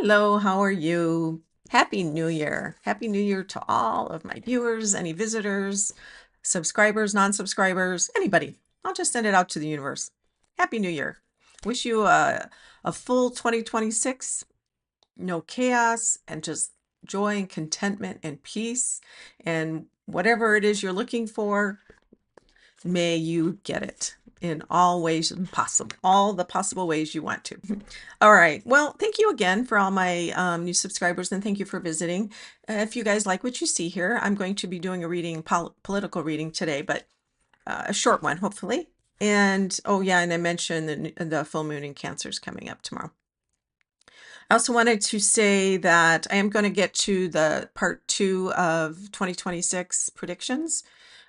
Hello, how are you? Happy New Year. Happy New Year to all of my viewers, any visitors, subscribers, non-subscribers, anybody. I'll just send it out to the universe. Happy New Year. Wish you a full 2026, no chaos, and just joy and contentment and peace. And whatever it is you're looking for, may you get it in all ways possible, all the possible ways you want to. All right. Well, thank you again for all my new subscribers, and thank you for visiting. If you guys like what you see here, I'm going to be doing a reading, political reading today, but a short one, hopefully. And oh yeah, and I mentioned the full moon in Cancer is coming up tomorrow. I also wanted to say that I am going to get to the part 2 of 2026 predictions.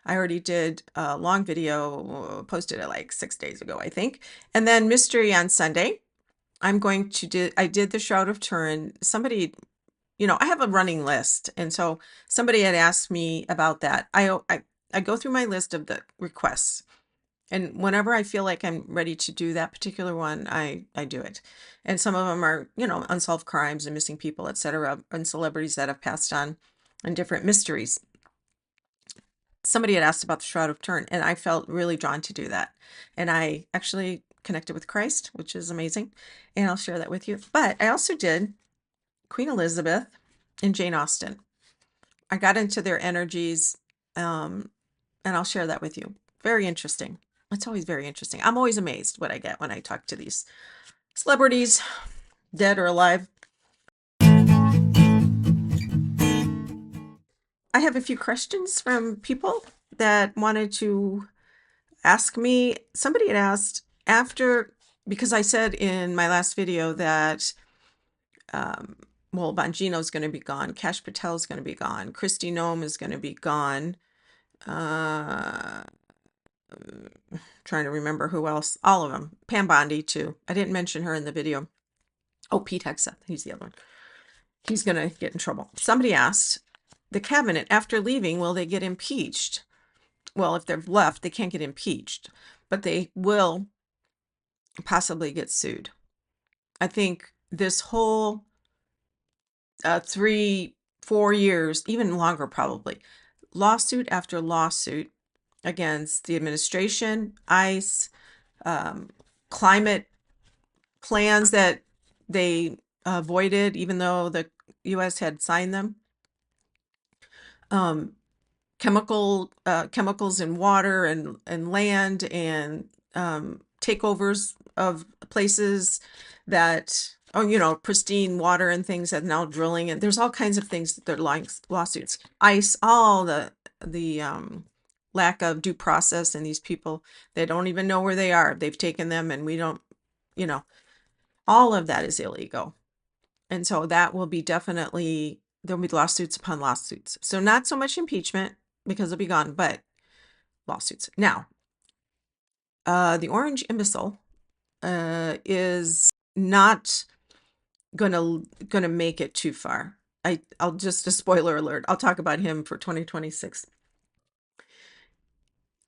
I already did a long video, posted it like 6 days ago, I think. And then mystery on Sunday. I'm going to do, I did the Shroud of Turin. Somebody, I have a running list. And so somebody had asked me about that. I go through my list of the requests. And whenever I feel like I'm ready to do that particular one, I do it. And some of them are, unsolved crimes and missing people, etc., and celebrities that have passed on and different mysteries. Somebody had asked about the Shroud of Turin, and I felt really drawn to do that. And I actually connected with Christ, which is amazing. And I'll share that with you. But I also did Queen Elizabeth and Jane Austen. I got into their energies, and I'll share that with you. Very interesting. It's always very interesting. I'm always amazed what I get when I talk to these celebrities, dead or alive. I have a few questions from people that wanted to ask me. Somebody had asked because I said in my last video that, Bongino's going to be gone. Kash Patel is going to be gone. Kristi Noem is going to be gone. Trying to remember who else. All of them. Pam Bondi too. I didn't mention her in the video. Oh, Pete Hegseth. He's the other one. He's going to get in trouble. Somebody asked, the cabinet, after leaving, will they get impeached? Well, if they've left, they can't get impeached, but they will possibly get sued. I think this whole 3-4 years, even longer probably, lawsuit after lawsuit against the administration, ICE, climate plans that they avoided, even though the U.S. had signed them. Chemicals in water and land, and takeovers of places that, pristine water and things that now drilling, and there's all kinds of things that they're like lawsuits. ICE, all the lack of due process, and these people, they don't even know where they are. They've taken them, and we don't, all of that is illegal. And so that will be definitely, there'll be lawsuits upon lawsuits. So not so much impeachment, because it'll be gone, but lawsuits. Now, the orange imbecile is not gonna make it too far. I'll just, a spoiler alert, I'll talk about him for 2026.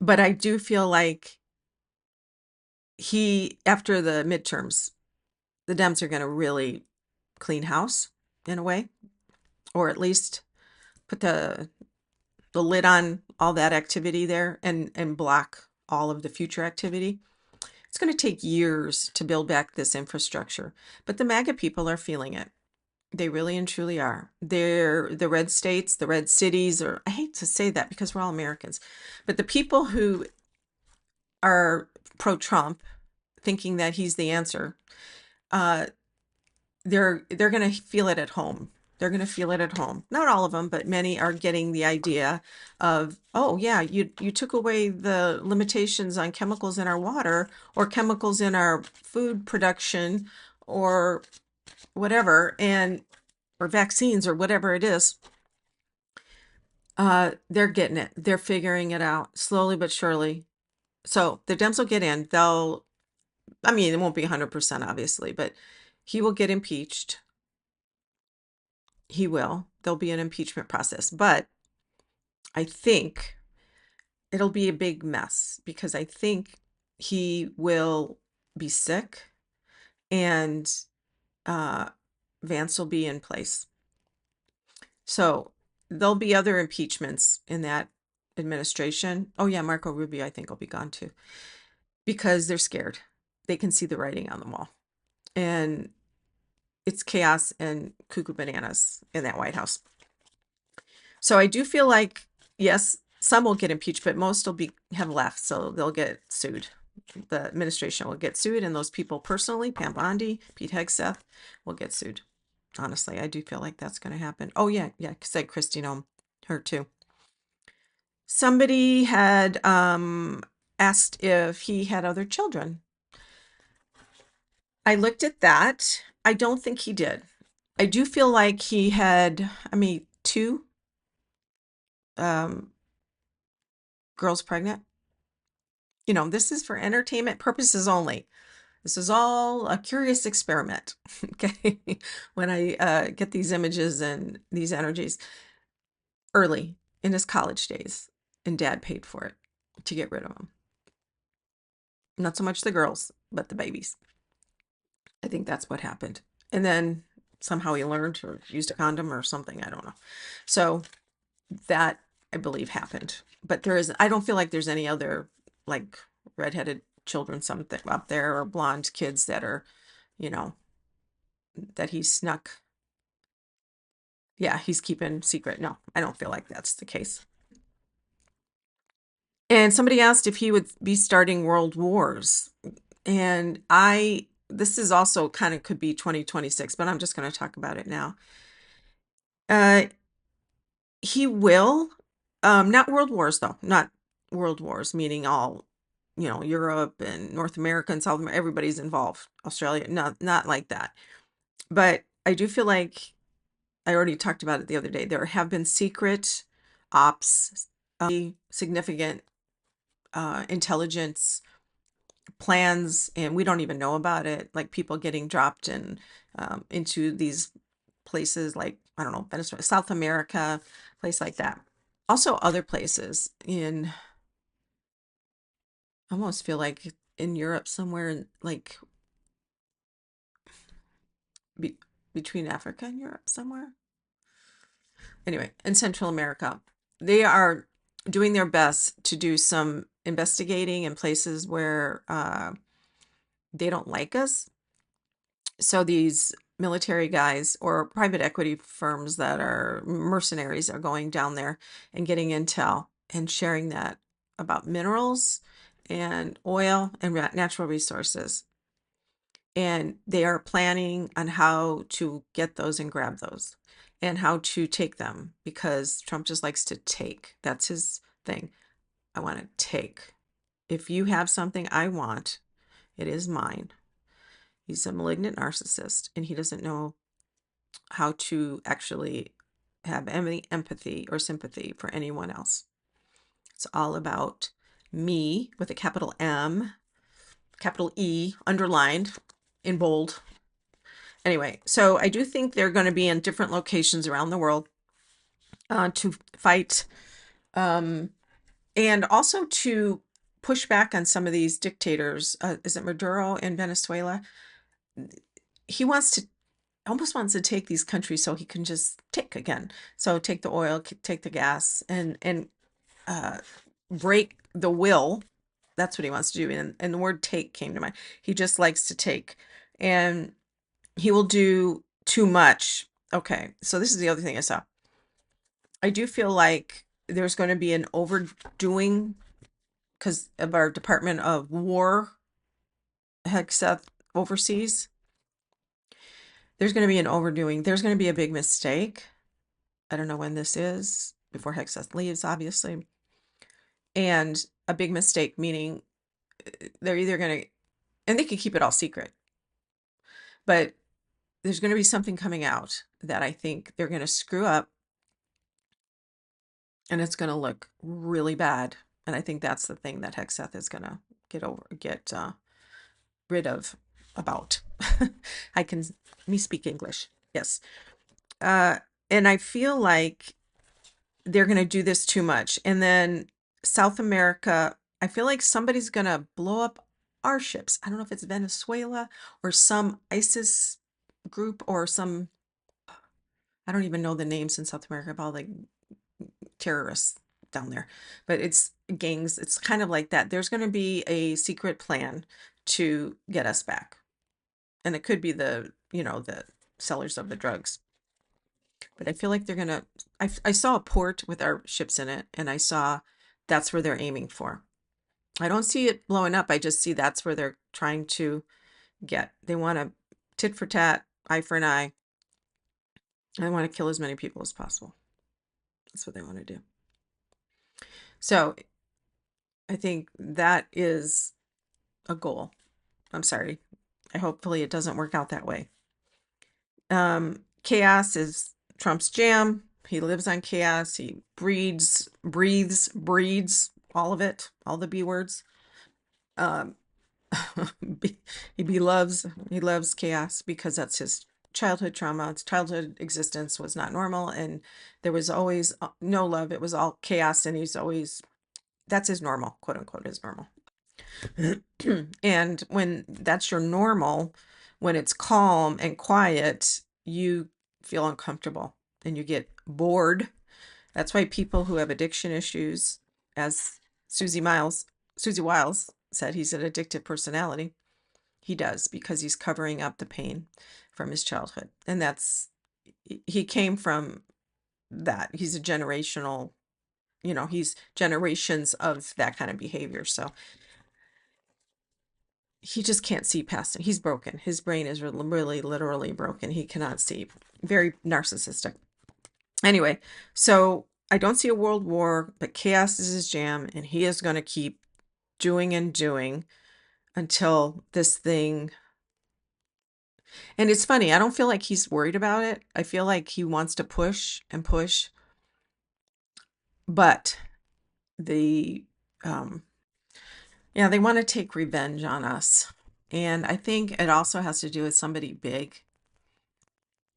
But I do feel like after the midterms, the Dems are gonna really clean house in a way, or at least put the lid on all that activity there, and block all of the future activity. It's going to take years to build back this infrastructure, but the MAGA people are feeling it. They really and truly are. They're the red states, the red cities, or I hate to say that because we're all Americans, but the people who are pro-Trump, thinking that he's the answer, they're going to feel it at home. They're going to feel it at home. Not all of them, but many are getting the idea of, oh yeah, you took away the limitations on chemicals in our water, or chemicals in our food production, or whatever, or vaccines, or whatever it is. They're getting it. They're figuring it out slowly but surely. So the Dems will get in. It won't be 100% obviously, but he will get impeached. He will. There'll be an impeachment process, but I think it'll be a big mess, because I think he will be sick, and Vance will be in place. So there'll be other impeachments in that administration. Oh yeah, Marco Rubio, I think, will be gone too, because they're scared. They can see the writing on the wall. And it's chaos and cuckoo bananas in that White House. So I do feel like, yes, some will get impeached, but most will have left, so they'll get sued. The administration will get sued, and those people personally, Pam Bondi, Pete Hegseth, will get sued. Honestly, I do feel like that's going to happen. Oh yeah, said Christine Ohm, her too. Somebody had asked if he had other children. I looked at that. I don't think he did. I do feel like he had, two um, girls pregnant. This is for entertainment purposes only. This is all a curious experiment. Okay. When I get these images and these energies early in his college days, and dad paid for it to get rid of them. Not so much the girls, but the babies. I think that's what happened. And then somehow he learned or used a condom or something. I don't know. So that, I believe, happened. But I don't feel like there's any other like redheaded children something up there, or blonde kids that are, that he snuck. Yeah, he's keeping secret. No, I don't feel like that's the case. And somebody asked if he would be starting world wars. And this is also kind of could be 2026, but I'm just going to talk about it now. He will, not world wars though, not world wars, meaning all, Europe and North America and South America, everybody's involved. Australia, not like that. But I do feel like, I already talked about it the other day, there have been secret ops, significant intelligence plans, and we don't even know about it, like people getting dropped into these places like, I don't know, Venezuela, South America, place like that. Also other places I almost feel like in Europe somewhere, like be, between Africa and Europe somewhere. Anyway, in Central America, they are doing their best to do some investigating in places where they don't like us. So these military guys or private equity firms that are mercenaries are going down there and getting intel and sharing that about minerals and oil and natural resources. And they are planning on how to get those and grab those and how to take them, because Trump just likes to take. That's his thing. I want to take. If you have something I want, it is mine. He's a malignant narcissist, and he doesn't know how to actually have any empathy or sympathy for anyone else. It's all about me with a capital M, capital E, underlined in bold. Anyway, so I do think they're going to be in different locations around the world to fight, and also to push back on some of these dictators. Is it Maduro in Venezuela? He almost wants to take these countries so he can just take again. So take the oil, take the gas, and break the will. That's what he wants to do. And the word take came to mind. He just likes to take, and he will do too much. Okay, so this is the other thing I saw. I do feel like there's going to be an overdoing because of our Department of War, Hegseth overseas. There's going to be an overdoing. There's going to be a big mistake. I don't know when this is, before Hegseth leaves, obviously. And a big mistake, meaning they're either going to, and they could keep it all secret, but there's going to be something coming out that I think they're going to screw up, and it's going to look really bad. And I think that's the thing that Hegseth is going to get rid of about. I can speak English. Yes. And I feel like they're going to do this too much. And then South America, I feel like somebody's going to blow up our ships. I don't know if it's Venezuela or some ISIS group or some, I don't even know the names in South America of all the terrorists down there, but it's gangs. It's kind of like that. There's going to be a secret plan to get us back. And it could be the, the sellers of the drugs. But I feel like they're going to, I saw a port with our ships in it, and I saw that's where they're aiming for. I don't see it blowing up. I just see that's where they're trying to get. They want to tit for tat, eye for an eye. They want to kill as many people as possible. That's what they want to do. So I think that is a goal. I'm sorry. Hopefully it doesn't work out that way. Chaos is Trump's jam. He lives on chaos. He breeds all of it, all the B words. Um, he loves chaos because that's his childhood trauma. His childhood existence was not normal, and there was always no love. It was all chaos, and that's his normal, quote unquote, his normal. And when that's your normal, when it's calm and quiet, you feel uncomfortable and you get bored. That's why people who have addiction issues, as Susie Wiles said, he's an addictive personality. He does, because he's covering up the pain from his childhood. And he came from that. He's a generational, he's generations of that kind of behavior. So he just can't see past it. He's broken. His brain is really literally broken. He cannot see. Very narcissistic. Anyway, so I don't see a world war, but chaos is his jam, and he is going to keep doing and doing until this thing. And it's funny, I don't feel like he's worried about it. I feel like he wants to push and push, but they want to take revenge on us. And I think it also has to do with somebody big.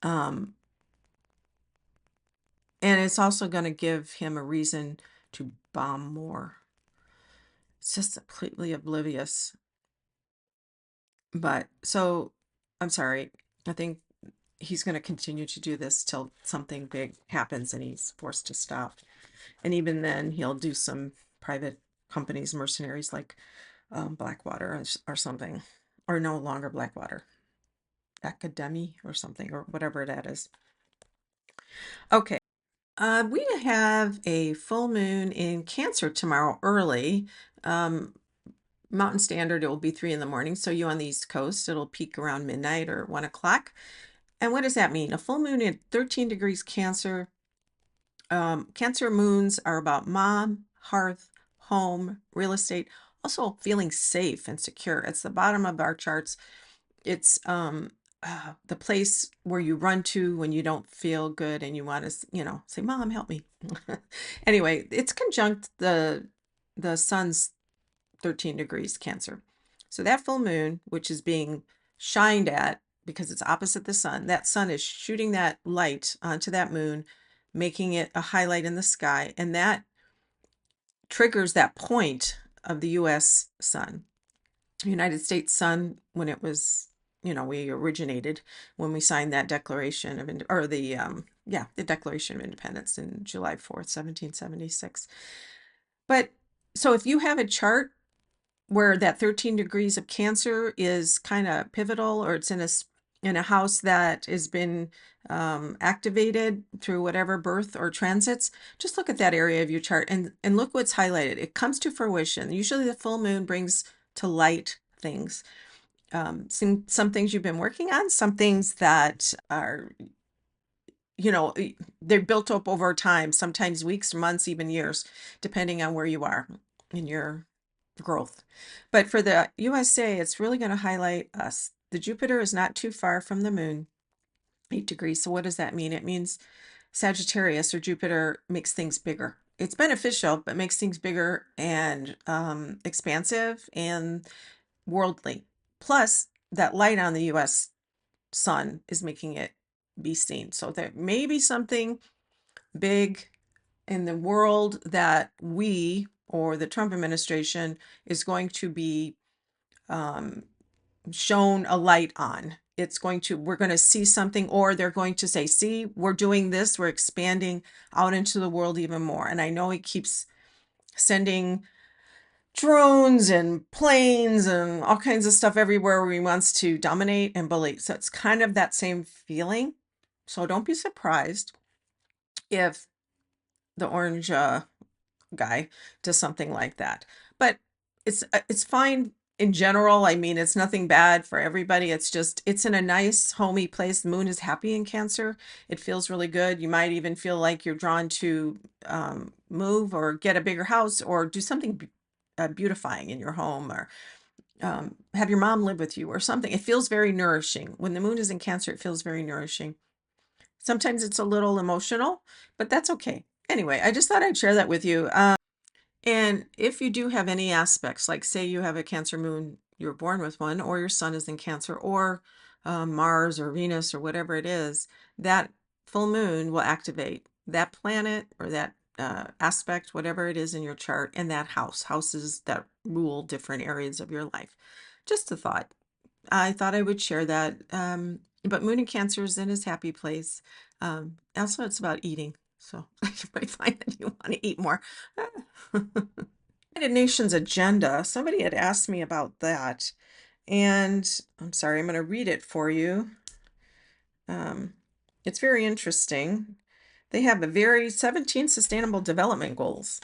And it's also going to give him a reason to bomb more. It's just completely oblivious. But so, I'm sorry. I think he's going to continue to do this till something big happens and he's forced to stop. And even then, he'll do some private companies, mercenaries like Blackwater or something, or no longer Blackwater, Academy or something, or whatever that is. Okay. We have a full moon in Cancer tomorrow early. Mountain Standard, it will be 3 a.m. So you on the East Coast, it'll peak around midnight or 1 o'clock. And what does that mean? A full moon at 13 degrees Cancer. Cancer moons are about mom, hearth, home, real estate, also feeling safe and secure. It's the bottom of our charts. It's the place where you run to when you don't feel good and you want to, say, Mom, help me. Anyway, it's conjunct the sun's 13 degrees Cancer. So that full moon, which is being shined at because it's opposite the sun, that sun is shooting that light onto that moon, making it a highlight in the sky, and that triggers that point of the U.S. sun, United States sun, when it was, we originated when we signed that Declaration of the Declaration of Independence in July 4th, 1776. But so if you have a chart where that 13 degrees of Cancer is kind of pivotal, or it's in a house that has been activated through whatever birth or transits, just look at that area of your chart and look what's highlighted. It comes to fruition. Usually the full moon brings to light things. Some things you've been working on, some things that are, they're built up over time, sometimes weeks, months, even years, depending on where you are in your growth. But for the USA, it's really going to highlight us. The Jupiter is not too far from the moon, 8 degrees. So what does that mean? It means Sagittarius or Jupiter makes things bigger. It's beneficial, but makes things bigger and expansive and worldly. Plus, that light on the US sun is making it be seen. So there may be something big in the world that we or the Trump administration is going to be shown a light on. we're going to see something, or they're going to say, see, we're doing this, we're expanding out into the world even more. And I know he keeps sending drones and planes and all kinds of stuff everywhere where he wants to dominate and bully. So it's kind of that same feeling. So don't be surprised if the orange guy does something like that. But it's fine in general. I mean, it's nothing bad for everybody. It's just, it's in a nice, homey place. The moon is happy in Cancer. It feels really good. You might even feel like you're drawn to move or get a bigger house or do something beautifying in your home, or have your mom live with you or something. It feels very nourishing. When the moon is in Cancer, it feels very nourishing. Sometimes it's a little emotional, but that's okay. Anyway, I just thought I'd share that with you. And if you do have any aspects, like say you have a Cancer moon, you were born with one, or your sun is in Cancer, or Mars or Venus or whatever it is, that full moon will activate that planet or that aspect, whatever it is in your chart, and that houses that rule different areas of your life. Just a thought. I thought I would share that. But moon in Cancer is in his happy place. Also, it's about eating. So you might find that you want to eat more. United Nations agenda. Somebody had asked me about that. And I'm sorry, I'm going to read it for you. It's very interesting. They have a very 17 sustainable development goals.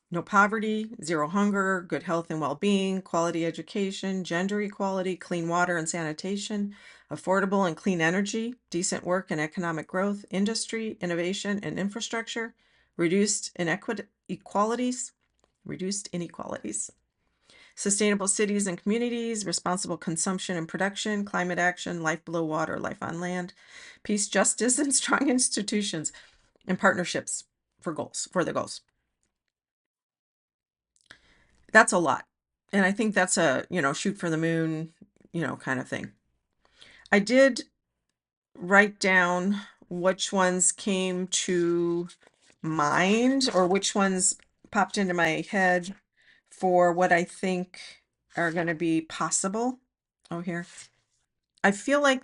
No poverty, zero hunger, good health and well-being, quality education, gender equality, clean water and sanitation, affordable and clean energy, decent work and economic growth, industry, innovation and infrastructure, reduced inequalities, sustainable cities and communities, responsible consumption and production, climate action, life below water, life on land, peace, justice, and strong institutions, and partnerships for the goals. That's a lot. And I think that's a, shoot for the moon, kind of thing. I did write down which ones came to mind or which ones popped into my head for what I think are going to be possible. Oh, here. I feel like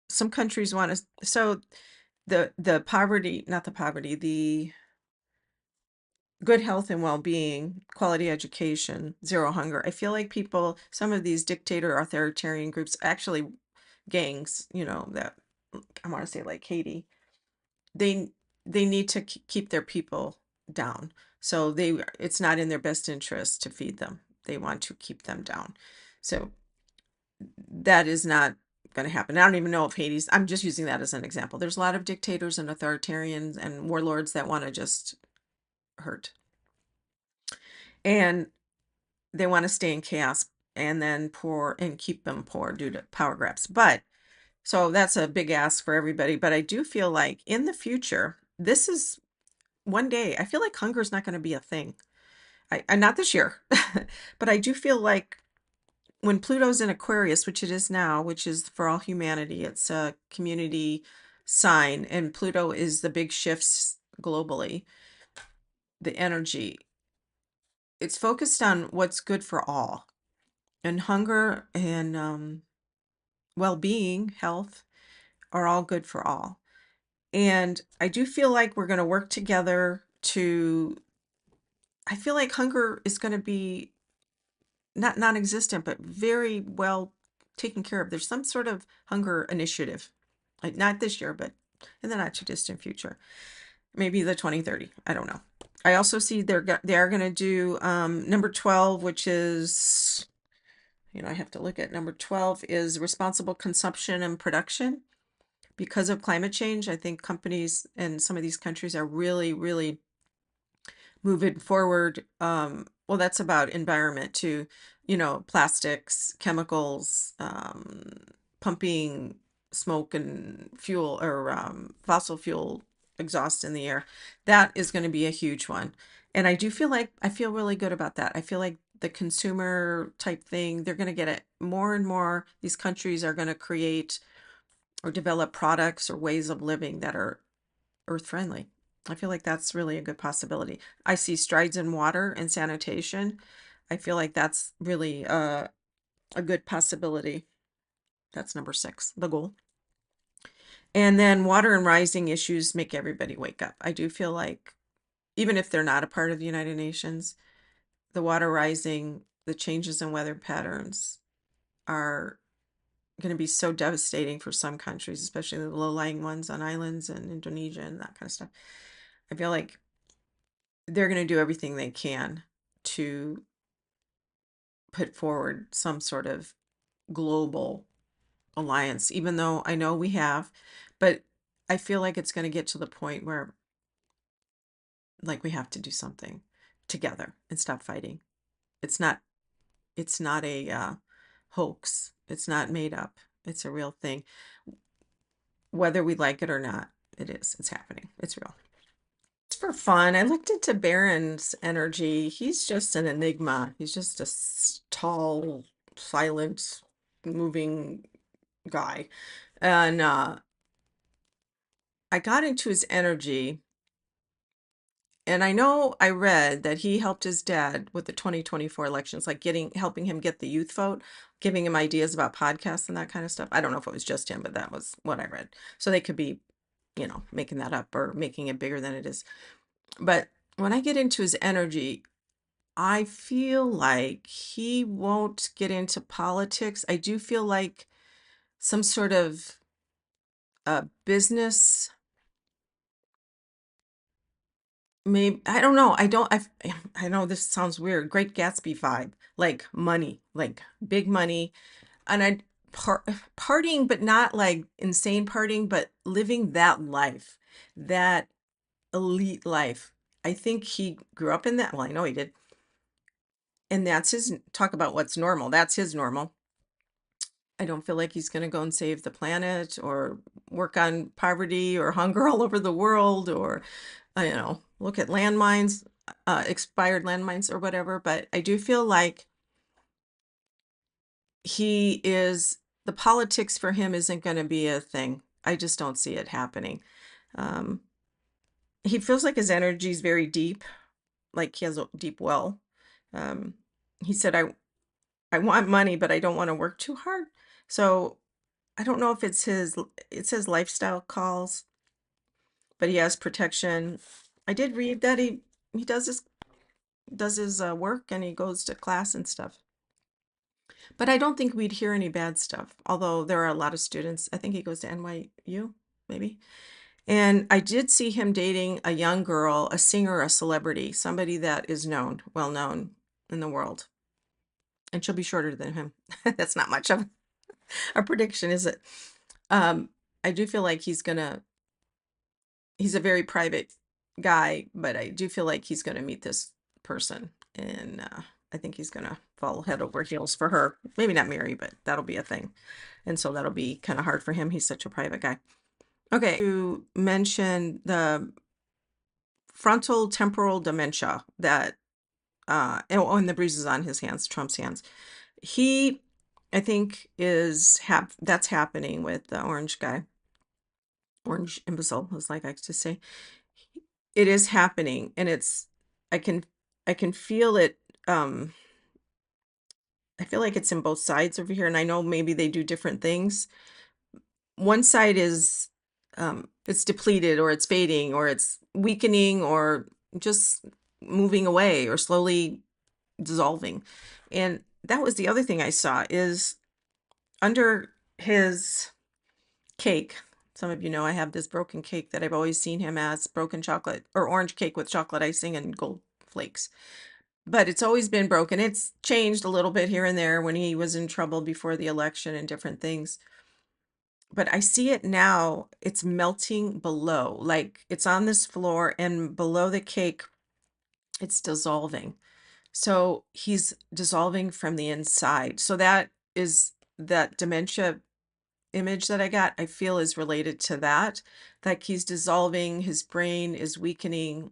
some countries want to, so the poverty, not the poverty, the good health and well-being, quality education, zero hunger. I feel like some of these dictator authoritarian groups, actually gangs, that I want to say like Haiti, they need to keep their people down. So it's not in their best interest to feed them. They want to keep them down. So that is not going to happen. I don't even know if Haiti's, I'm just using that as an example. There's a lot of dictators and authoritarians and warlords that want to just hurt. And they want to stay in chaos and then poor and keep them poor due to power grabs. But so that's a big ask for everybody. But I do feel like in the future, this is one day, I feel like hunger is not going to be a thing. I not this year, but I do feel like when Pluto's in Aquarius, which it is now, which is for all humanity, it's a community sign, and Pluto is the big shifts globally, the energy. It's focused on what's good for all. And hunger and well-being, health are all good for all. And I do feel like we're going to work together I feel like hunger is going to be not non-existent, but very well taken care of. There's some sort of hunger initiative, like not this year, but in the not too distant future, maybe the 2030. I don't know. I also see they are going to do number 12, which is, I have to look at number 12 is responsible consumption and production. Because of climate change, I think companies in some of these countries are really, really moving forward. Well, that's about environment too, plastics, chemicals, pumping smoke and fuel or fossil fuel exhaust in the air. That is going to be a huge one. And I feel really good about that. I feel like the consumer type thing, they're going to get it more and more. These countries are going to create or develop products or ways of living that are earth friendly. I feel like that's really a good possibility. I see strides in water and sanitation. I feel like that's really a good possibility. That's number 6, the goal. And then water and rising issues make everybody wake up. I do feel like, even if they're not a part of the United Nations, the water rising, the changes in weather patterns are going to be so devastating for some countries, especially the low-lying ones on islands and Indonesia and that kind of stuff. I feel like they're going to do everything they can to put forward some sort of global alliance, even though I know we have, but I feel like it's going to get to the point where like we have to do something together and stop fighting. It's not it's not a hoax. It's not made up. It's a real thing. Whether we like it or not, it is. It's happening. It's real. It's for fun. I looked into Barron's energy. He's just an enigma. He's just a tall, silent, moving guy. And I got into his energy, and I know I read that he helped his dad with the 2024 elections, like helping him get the youth vote, giving him ideas about podcasts and that kind of stuff. I don't know if it was just him, but that was what I read. So they could be, making that up or making it bigger than it is. But when I get into his energy, I feel like he won't get into politics. I do feel like some sort of business. Maybe I don't know. I know this sounds weird. Great Gatsby vibe, like money, like big money, and partying, but not like insane partying, but living that life, that elite life. I think he grew up in that. Well, I know he did, and that's his talk about what's normal. That's his normal. I don't feel like he's going to go and save the planet or work on poverty or hunger all over the world or, look at landmines, expired landmines or whatever. But I do feel like the politics for him isn't going to be a thing. I just don't see it happening. Um, he feels like his energy is very deep, like he has a deep well. Um, he said, I want money, but I don't want to work too hard. So I don't know if it says lifestyle calls, but he has protection. I did read that he does his work and he goes to class and stuff. But I don't think we'd hear any bad stuff, although there are a lot of students. I think he goes to NYU, maybe. And I did see him dating a young girl, a singer, a celebrity, somebody that is well known in the world. And she'll be shorter than him. That's not much of a prediction, is it? I do feel like he's a very private guy, but I do feel like he's going to meet this person. And I think he's going to fall head over heels for her. Maybe not marry, but that'll be a thing. And so that'll be kind of hard for him. He's such a private guy. Okay, you mentioned the frontal temporal dementia that, and the bruises on his hands, Trump's hands. He, I think, that's happening with the orange guy. Orange imbecile, as like I like to say. It is happening, and I can I can feel it. I feel like it's in both sides over here, and I know maybe they do different things. One side is it's depleted or it's fading or it's weakening or just moving away or slowly dissolving. And that was the other thing I saw is under his cake. Some of you know I have this broken cake that I've always seen him as broken chocolate or orange cake with chocolate icing and gold flakes. But it's always been broken. It's changed a little bit here and there when he was in trouble before the election and different things. But I see it now, it's melting below. Like it's on this floor and below the cake, it's dissolving. So he's dissolving from the inside. So that dementia image that I got, I feel is related to that. Like he's dissolving, his brain is weakening.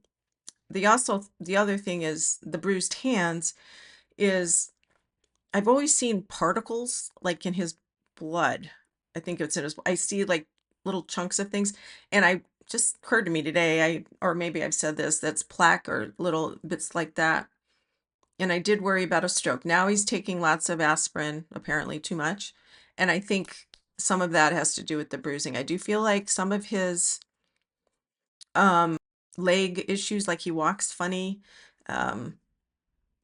The other thing is the bruised hands is I've always seen particles like in his blood. I think it's in his, I see like little chunks of things. And I just occurred to me today, or maybe I've said this, that's plaque or little bits like that And I did worry about a stroke. Now he's taking lots of aspirin, apparently too much. And I think some of that has to do with the bruising. I do feel like some of his um, leg issues, like he walks funny, um,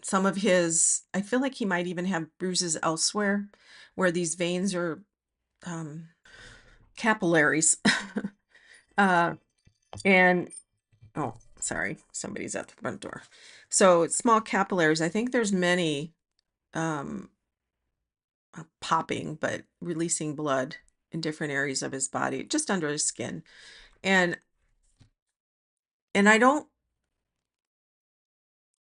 some of his, I feel like he might even have bruises elsewhere where these veins are um, capillaries. uh, and oh, sorry, somebody's at the front door. So it's small capillaries. I think there's many um, popping, but releasing blood in different areas of his body, just under his skin. And I don't,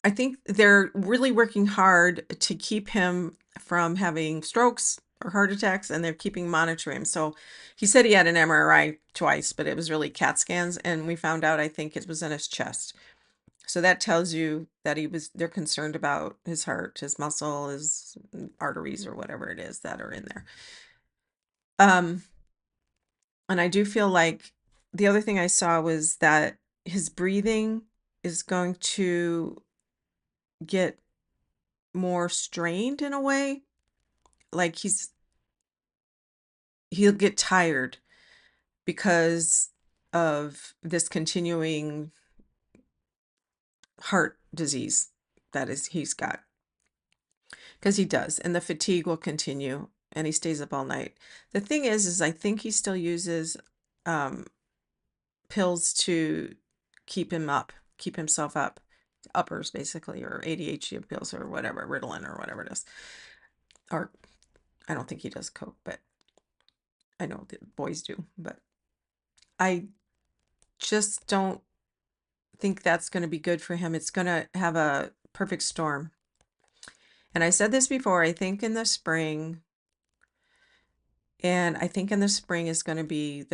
I think they're really working hard to keep him from having strokes or heart attacks, and they're keeping monitoring him. So he said he had an MRI twice, but it was really CAT scans, and we found out I think it was in his chest. So that tells you that they're concerned about his heart, his muscle, his arteries, or whatever it is that are in there. And I do feel like the other thing I saw was that his breathing is going to get more strained in a way. Like he'll get tired because of this continuing heart disease that he's got. Because he does, and the fatigue will continue, and he stays up all night. The thing is I think he still uses um, pills to keep himself up, uppers basically, or ADHD pills or whatever, Ritalin or whatever it is. Or I don't think he does coke, but I know the boys do. But I just don't think that's going to be good for him. It's going to have a perfect storm. And I said this before, I think in the spring, and I think in the spring is going to be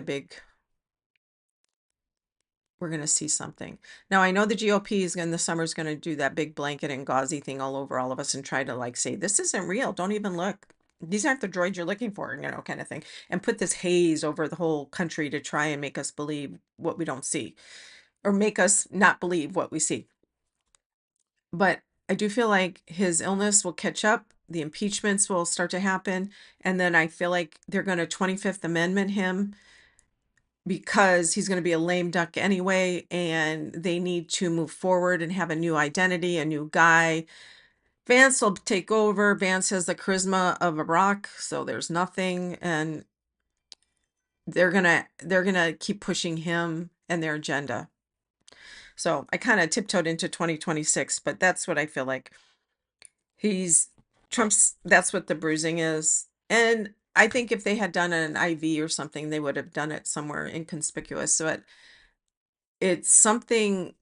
we're going to see something. Now, I know the GOP is in the summer is going to do that big blanket and gauzy thing all over all of us and try to like say, this isn't real. Don't even look. These aren't the droids you're looking for, kind of thing. And put this haze over the whole country to try and make us believe what we don't see, or make us not believe what we see. But I do feel like his illness will catch up. The impeachments will start to happen. And then I feel like they're going to 25th Amendment him because he's going to be a lame duck anyway. And they need to move forward and have a new identity, a new guy. Vance will take over. Vance has the charisma of a rock. So there's nothing. And they're gonna keep pushing him and their agenda. So I kind of tiptoed into 2026, but that's what I feel like. That's what the bruising is. And I think if they had done an IV or something, they would have done it somewhere inconspicuous. So it's something,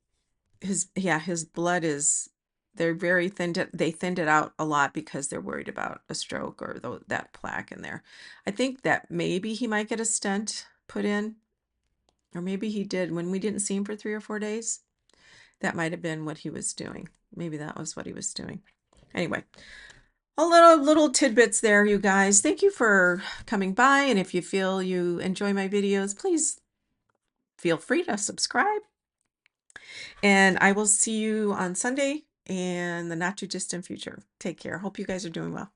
his blood is, they're very they thinned it out a lot because they're worried about a stroke or that plaque in there. I think that maybe he might get a stent put in, or maybe he did when we didn't see him for 3 or 4 days. That might have been what he was doing. Maybe that was what he was doing. Anyway, a little tidbits there, you guys. Thank you for coming by. And if you feel you enjoy my videos, please feel free to subscribe. And I will see you on Sunday in the not too distant future. Take care. Hope you guys are doing well.